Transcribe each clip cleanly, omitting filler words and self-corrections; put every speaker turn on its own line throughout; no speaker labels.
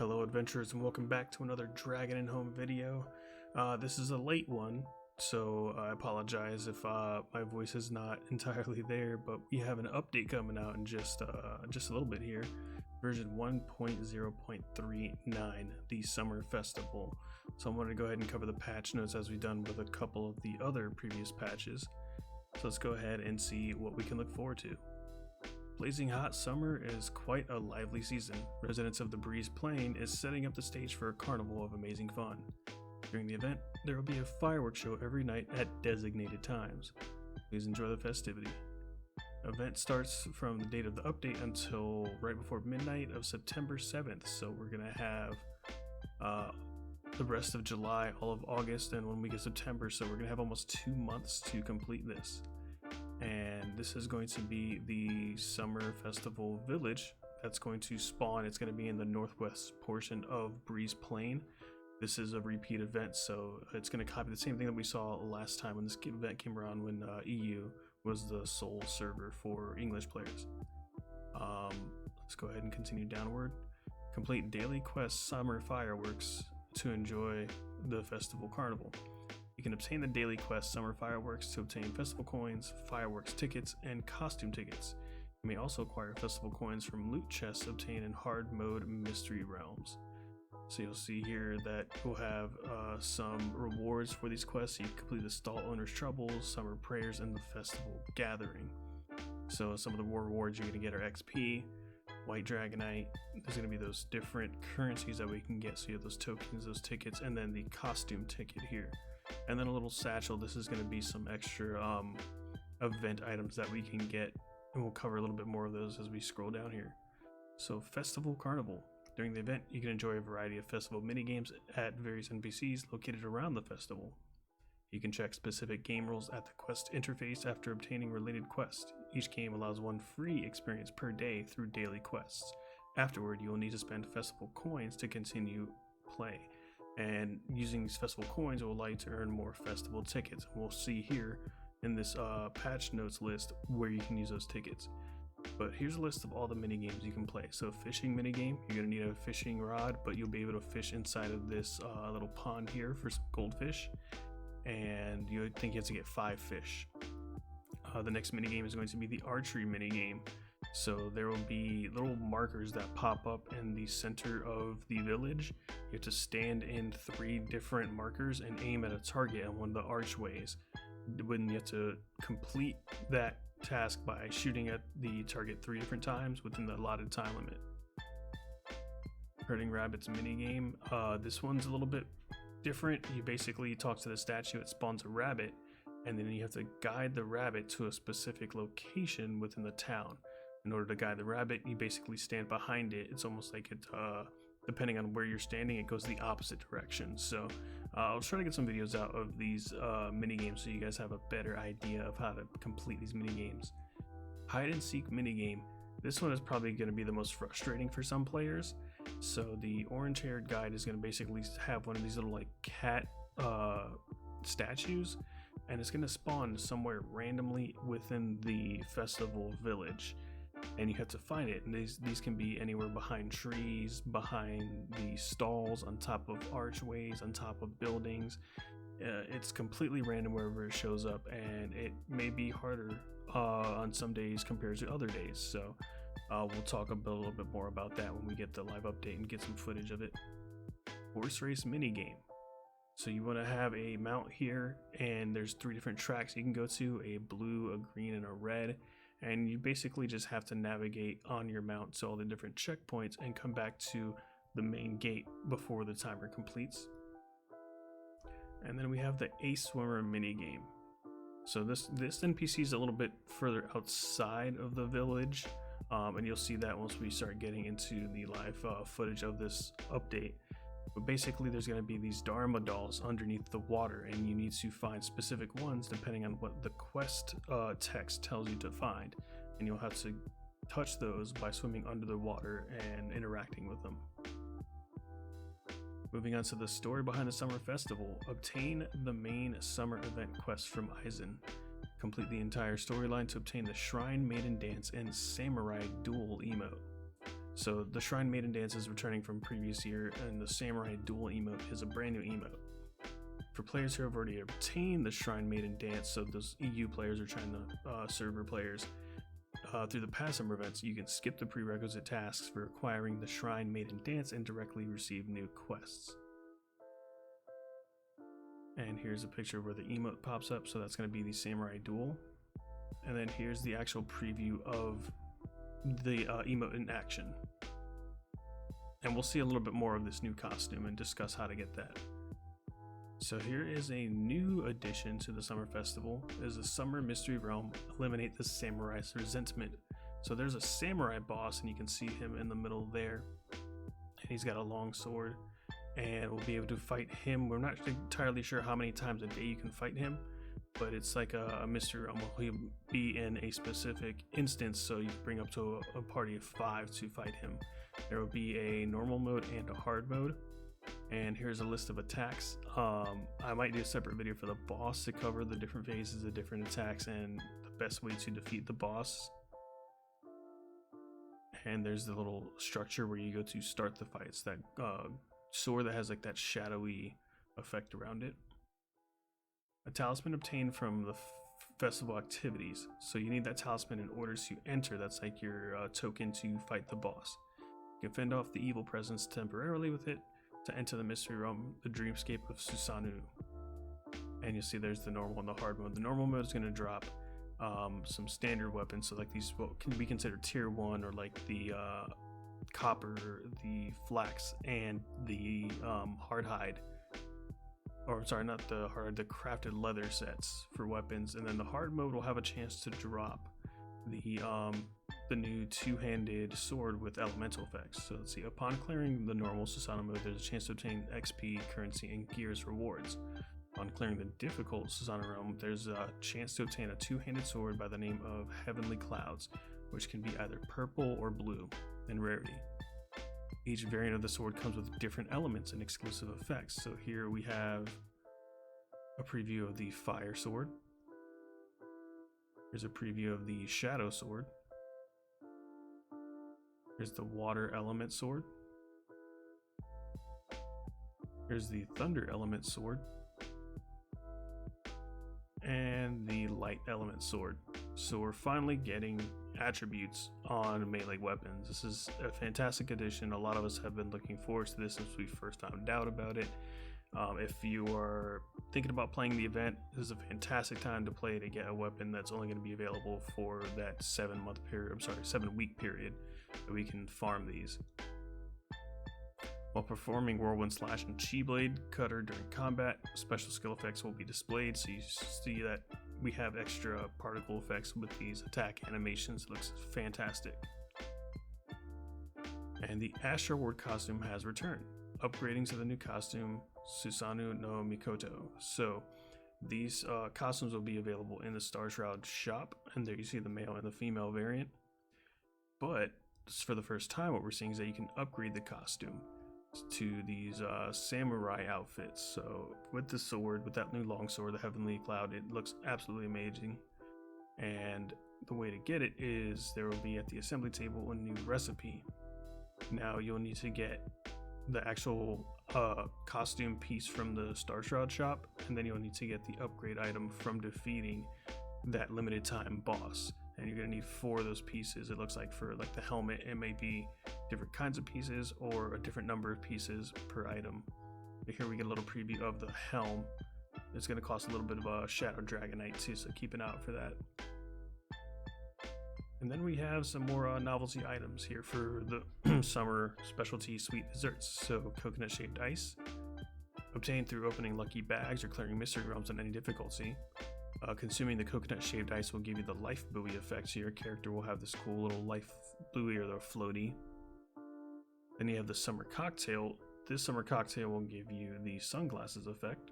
Hello adventurers and welcome back to another Dragon and Home video. This is a late one, so I apologize if my voice is not entirely there, but we have an update coming out in just a little bit here. Version 1.0.39, the Summer Festival. So I wanted to go ahead and cover the patch notes as we've done with a couple of the other previous patches. So let's go ahead and see what we can look forward to. Blazing hot summer is quite a lively season. Residents of the Breeze Plain is setting up the stage for a carnival of amazing fun. During the event, there will be a fireworks show every night at designated times. Please enjoy the festivity. Event starts from the date of the update until right before midnight of September 7th, so we're going to have the rest of July, all of August, and 1 week of September, so we're going to have almost 2 months to complete this. And this is going to be the Summer Festival Village that's going to spawn. It's going to be in the northwest portion of Breeze Plain. This is a repeat event, so it's going to copy the same thing that we saw last time when this event came around, when EU was the sole server for English players. Let's go ahead and continue downward. Complete daily quest Summer Fireworks to enjoy the festival carnival. You can obtain the daily quest Summer Fireworks to obtain festival coins, fireworks tickets, and costume tickets. You may also acquire festival coins from loot chests obtained in hard mode mystery realms. So you'll see here that we'll have some rewards for these quests. You complete the stall owner's troubles, summer prayers, and the festival gathering. So some of the rewards you're going to get are XP, white dragonite. There's going to be those different currencies that we can get. So you have those tokens, those tickets, and then the costume ticket here. And then a little satchel. This is going to be some extra event items that we can get, and we'll cover a little bit more of those as we scroll down here. So Festival Carnival. During the event, you can enjoy a variety of festival minigames at various NPCs located around the festival. You can check specific game rules at the quest interface after obtaining related quests. Each game allows one free experience per day through daily quests. Afterward, you will need to spend festival coins to continue play. And using these festival coins will allow you to earn more festival tickets. We'll see here in this patch notes list where you can use those tickets. But here's a list of all the mini games you can play. So fishing mini game, you're gonna need a fishing rod, but you'll be able to fish inside of this little pond here for some goldfish, and you would think you have to get 5 fish. The next mini game is going to be the archery mini game. So there will be little markers that pop up in the center of the village. You have to stand in 3 different markers and aim at a target on one of the archways. When you have to complete that task by shooting at the target 3 different times within the allotted time limit. Herding rabbits minigame. This one's a little bit different. You basically talk to the statue, it spawns a rabbit, and then you have to guide the rabbit to a specific location within the town. In order to guide the rabbit, you basically stand behind it. It's almost like it, depending on where you're standing, it goes the opposite direction. So I'll try to get some videos out of these mini games so you guys have a better idea of how to complete these mini games. Hide and seek mini game. This one is probably going to be the most frustrating for some players. So the orange-haired guide is going to basically have one of these little like cat statues, and it's going to spawn somewhere randomly within the festival village. And you have to find it, and these can be anywhere behind trees, behind the stalls, on top of archways, on top of buildings. It's completely random wherever it shows up, and it may be harder on some days compared to other days. So we'll talk a little bit more about that when we get the live update and get some footage of it. Horse race mini game. So you want to have a mount here, and there's 3 different tracks you can go to: a blue, a green, and a red. And you basically just have to navigate on your mount to all the different checkpoints and come back to the main gate before the timer completes. And then we have the Ace Swimmer mini game. So this NPC is a little bit further outside of the village, and you'll see that once we start getting into the live footage of this update. But basically there's going to be these Dharma dolls underneath the water, and you need to find specific ones depending on what the quest text tells you to find, and you'll have to touch those by swimming under the water and interacting with them. Moving on to the story behind the Summer Festival. Obtain the main summer event quest from Aizen. Complete the entire storyline to obtain the Shrine Maiden Dance and Samurai Duel emote. So the Shrine Maiden Dance is returning from previous year, and the Samurai Duel emote is a brand new emote. For players who have already obtained the Shrine Maiden Dance, so those EU players or China server players, through the past summer events, you can skip the prerequisite tasks for acquiring the Shrine Maiden Dance and directly receive new quests. And here's a picture where the emote pops up, so that's going to be the Samurai Duel. And then here's the actual preview of the emote in action. And we'll see a little bit more of this new costume and discuss how to get that. So here is a new addition to the Summer Festival. Is a Summer Mystery Realm, Eliminate the Samurai's Resentment. So there's a samurai boss, and you can see him in the middle there. And he's got a long sword, and we'll be able to fight him. We're not entirely sure how many times a day you can fight him, but it's like a mystery realm. He'll be in a specific instance, so you bring up to a party of 5 to fight him. There will be a normal mode and a hard mode. And here's a list of attacks. I might do a separate video for the boss to cover the different phases of different attacks and the best way to defeat the boss. And there's the little structure where you go to start the fight. It's that sword that has like that shadowy effect around it. A talisman obtained from the festival activities. So you need that talisman in order to enter. That's like your token to fight the boss. You can fend off the evil presence temporarily with it to enter the mystery realm, the dreamscape of Susanoo. And you'll see there's the normal and the hard mode. The normal mode is going to drop some standard weapons, so like these what can be considered tier 1, or like the copper, the flax, and the hard hide. Or I'm sorry, not the hard, the crafted leather sets for weapons. And then the hard mode will have a chance to drop the new two-handed sword with elemental effects. So let's see, upon clearing the normal Susanoo mode, there's a chance to obtain XP, currency, and gears rewards. On clearing the difficult Susanoo realm, there's a chance to obtain a two-handed sword by the name of Heavenly Clouds, which can be either purple or blue in rarity. Each variant of the sword comes with different elements and exclusive effects. So here we have a preview of the Fire Sword. Here's a preview of the Shadow Sword. Here's the Water Element Sword. Here's the Thunder Element Sword. And the Light Element Sword. So we're finally getting attributes on melee weapons. This is a fantastic addition. A lot of us have been looking forward to this since we first found out about it. If you are thinking about playing the event, this is a fantastic time to play to get a weapon that's only going to be available for that 7-week period that we can farm these. While performing Whirlwind Slash and Chi Blade Cutter during combat, special skill effects will be displayed, so you see that we have extra particle effects with these attack animations. It looks fantastic. And the Astro Ward costume has returned, upgrading to the new costume Susanoo no Mikoto. So these costumes will be available in the Star Shroud shop, and there you see the male and the female variant. But for the first time, what we're seeing is that you can upgrade the costume to these samurai outfits. So with the sword, with that new long sword, the Heavenly Cloud, it looks absolutely amazing. And the way to get it is there will be at the assembly table a new recipe. Now you'll need to get the actual costume piece from the Star Shroud shop, and then you'll need to get the upgrade item from defeating that limited time boss. And you're going to need 4 of those pieces. It looks like for like the helmet, it may be different kinds of pieces or a different number of pieces per item. But here we get a little preview of the helm. It's going to cost a little bit of a Shadow Dragonite too, so keep an eye out for that. And then we have some more novelty items here for the summer specialty sweet desserts. So coconut shaved ice, obtained through opening lucky bags or clearing mystery realms on any difficulty. Consuming the coconut shaved ice will give you the life buoy effect, so your character will have this cool little life buoy or the floaty. Then you have the summer cocktail. This summer cocktail will give you the sunglasses effect.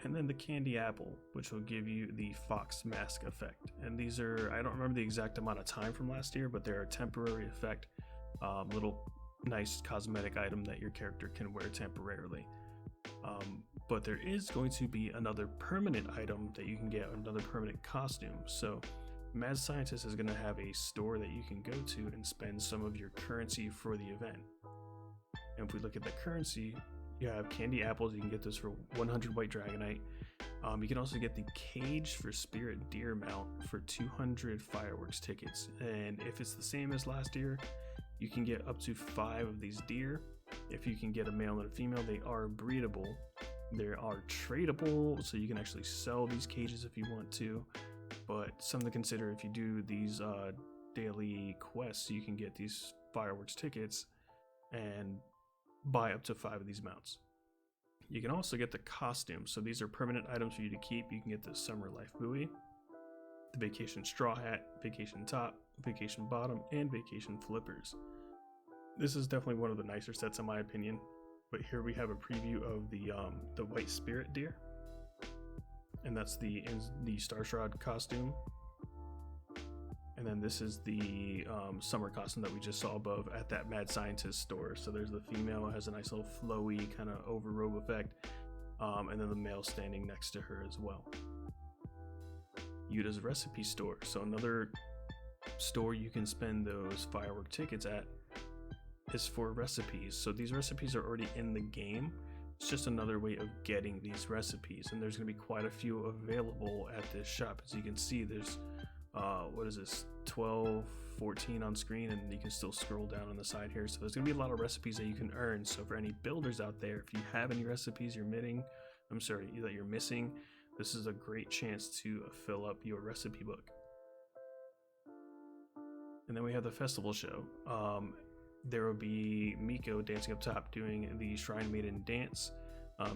And then the candy apple, which will give you the fox mask effect. And these are, I don't remember the exact amount of time from last year, but they're a temporary effect, little nice cosmetic item that your character can wear temporarily. But there is going to be another permanent item that you can get, another permanent costume. So Mad Scientist is going to have a store that you can go to and spend some of your currency for the event. And if we look at the currency, you have candy apples. You can get this for 100 white dragonite. You can also get the cage for spirit deer mount for 200 fireworks tickets. And if it's the same as last year, you can get up to 5 of these deer. If you can get a male and a female, they are breedable. They are tradable, so you can actually sell these cages if you want to. But something to consider, if you do these daily quests, you can get these fireworks tickets and buy up to 5 of these mounts. You can also get the costumes, so these are permanent items for you to keep. You can get the Summer Life buoy, the Vacation straw hat, Vacation top, Vacation bottom, and Vacation flippers. This is definitely one of the nicer sets in my opinion. But here we have a preview of the white spirit deer, and that's the Star Shroud costume. And then this is the summer costume that we just saw above at that Mad Scientist store. So there's the female, has a nice little flowy kind of over robe effect, and then the male standing next to her as well. Yuta's recipe store, so another store you can spend those firework tickets at is for recipes. So these recipes are already in the game. It's just another way of getting these recipes, and there's going to be quite a few available at this shop. As you can see, there's 12, 14 on screen, and you can still scroll down on the side here. So there's going to be a lot of recipes that you can earn. So for any builders out there, if you have any recipes that you're missing, this is a great chance to fill up your recipe book. And then we have the festival show. There will be Miko dancing up top doing the Shrine Maiden dance.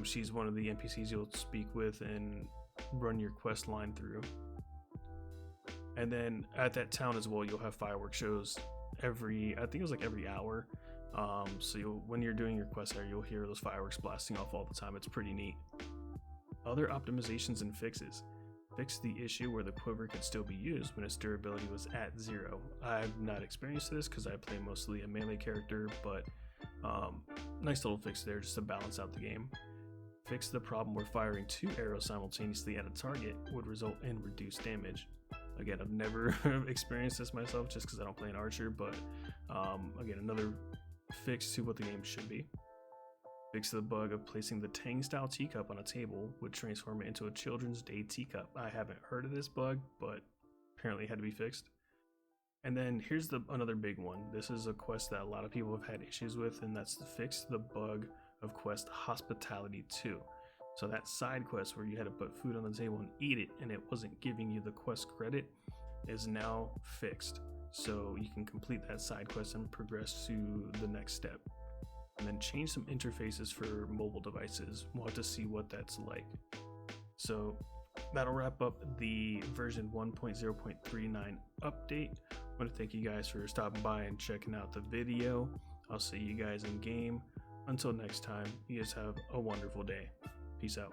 She's one of the NPCs you'll speak with and run your quest line through. And then at that town as well, you'll have fireworks shows every hour. So when you're doing your quest there, you'll hear those fireworks blasting off all the time. It's pretty neat. Other optimizations and fixes. Fix the issue where the quiver could still be used when its durability was at 0. I've not experienced this because I play mostly a melee character, but nice little fix there just to balance out the game. Fix the problem where firing 2 arrows simultaneously at a target would result in reduced damage. Again, I've never experienced this myself just because I don't play an archer, but again, another fix to what the game should be. Fix the bug of placing the Tang style teacup on a table would transform it into a Children's Day teacup. I haven't heard of this bug, but apparently it had to be fixed. And then here's another big one. This is a quest that a lot of people have had issues with, and that's to fix the bug of quest Hospitality 2. So that side quest where you had to put food on the table and eat it, and it wasn't giving you the quest credit, is now fixed. So you can complete that side quest and progress to the next step. And then change some interfaces for mobile devices. We'll have to see what that's like. So that'll wrap up the version 1.0.39 update. I want to thank you guys for stopping by and checking out the video. I'll see you guys in game. Until next time, you guys have a wonderful day. Peace out.